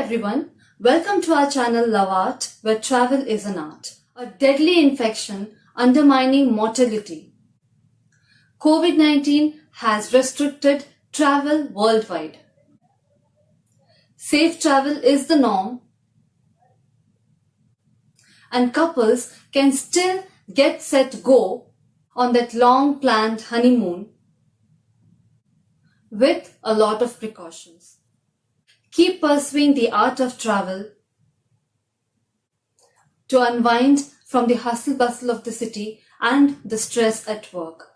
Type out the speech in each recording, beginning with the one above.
everyone, welcome to our channel Lvarte, where travel is an art. A deadly infection undermining mortality. Covid-19 has restricted travel worldwide. Safe travel is the norm, and couples can still get set to go on that long planned honeymoon with a lot of precautions. Keep pursuing the art of travel to unwind from the hustle bustle of the city and the stress at work.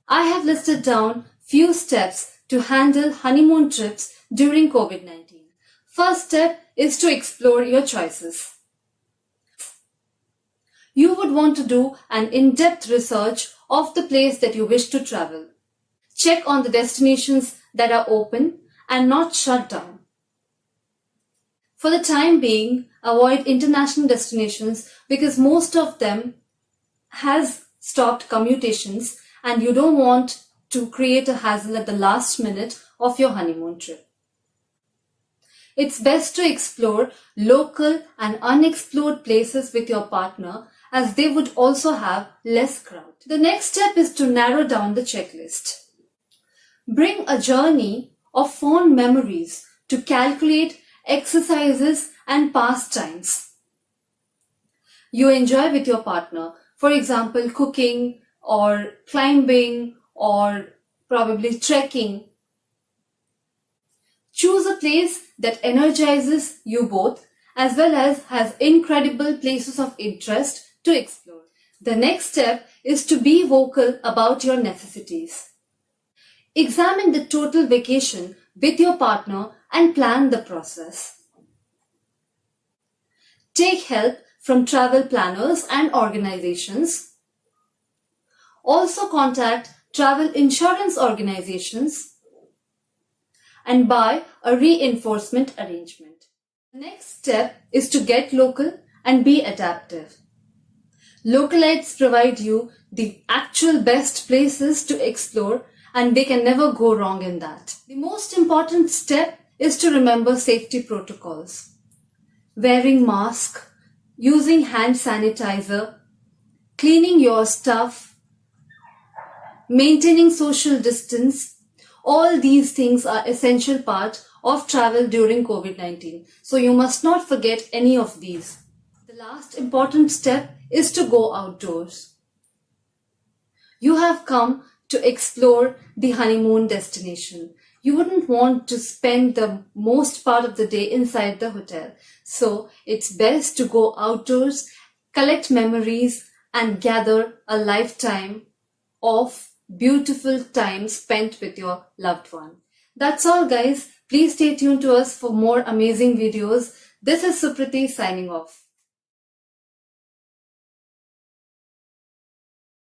I have listed down few steps to handle honeymoon trips during COVID-19. First step is to explore your choices. You would want to do an in-depth research of the place that you wish to travel. Check on the destinations that are open and not shut down. For the time being, avoid international destinations because most of them has stopped commutations and you don't want to create a hassle at the last minute of your honeymoon trip. It's best to explore local and unexplored places with your partner as they would also have less crowd. The next step is to narrow down the checklist. Bring a journey of fond memories to calculate exercises and pastimes you enjoy with your partner. For example, cooking or climbing or probably trekking. Choose a place that energizes you both as well as has incredible places of interest to explore. The next step is to be vocal about your necessities. Examine the total vacation with your partner and plan the process. Take help from travel planners and organizations. Also contact travel insurance organizations and buy a reinforcement arrangement. The next step is to get local and be adaptive. Localites provide you the actual best places to explore and they can never go wrong in that. The most important step is to remember safety protocols. Wearing mask, using hand sanitizer, cleaning your stuff, maintaining social distance, all these things are essential part of travel during COVID-19. So you must not forget any of these. The last important step is to go outdoors. You have come to explore the honeymoon destination. You wouldn't want to spend the most part of the day inside the hotel. So it's best to go outdoors, collect memories and gather a lifetime of beautiful time spent with your loved one. That's all guys. Please stay tuned to us for more amazing videos. This is Supriti signing off.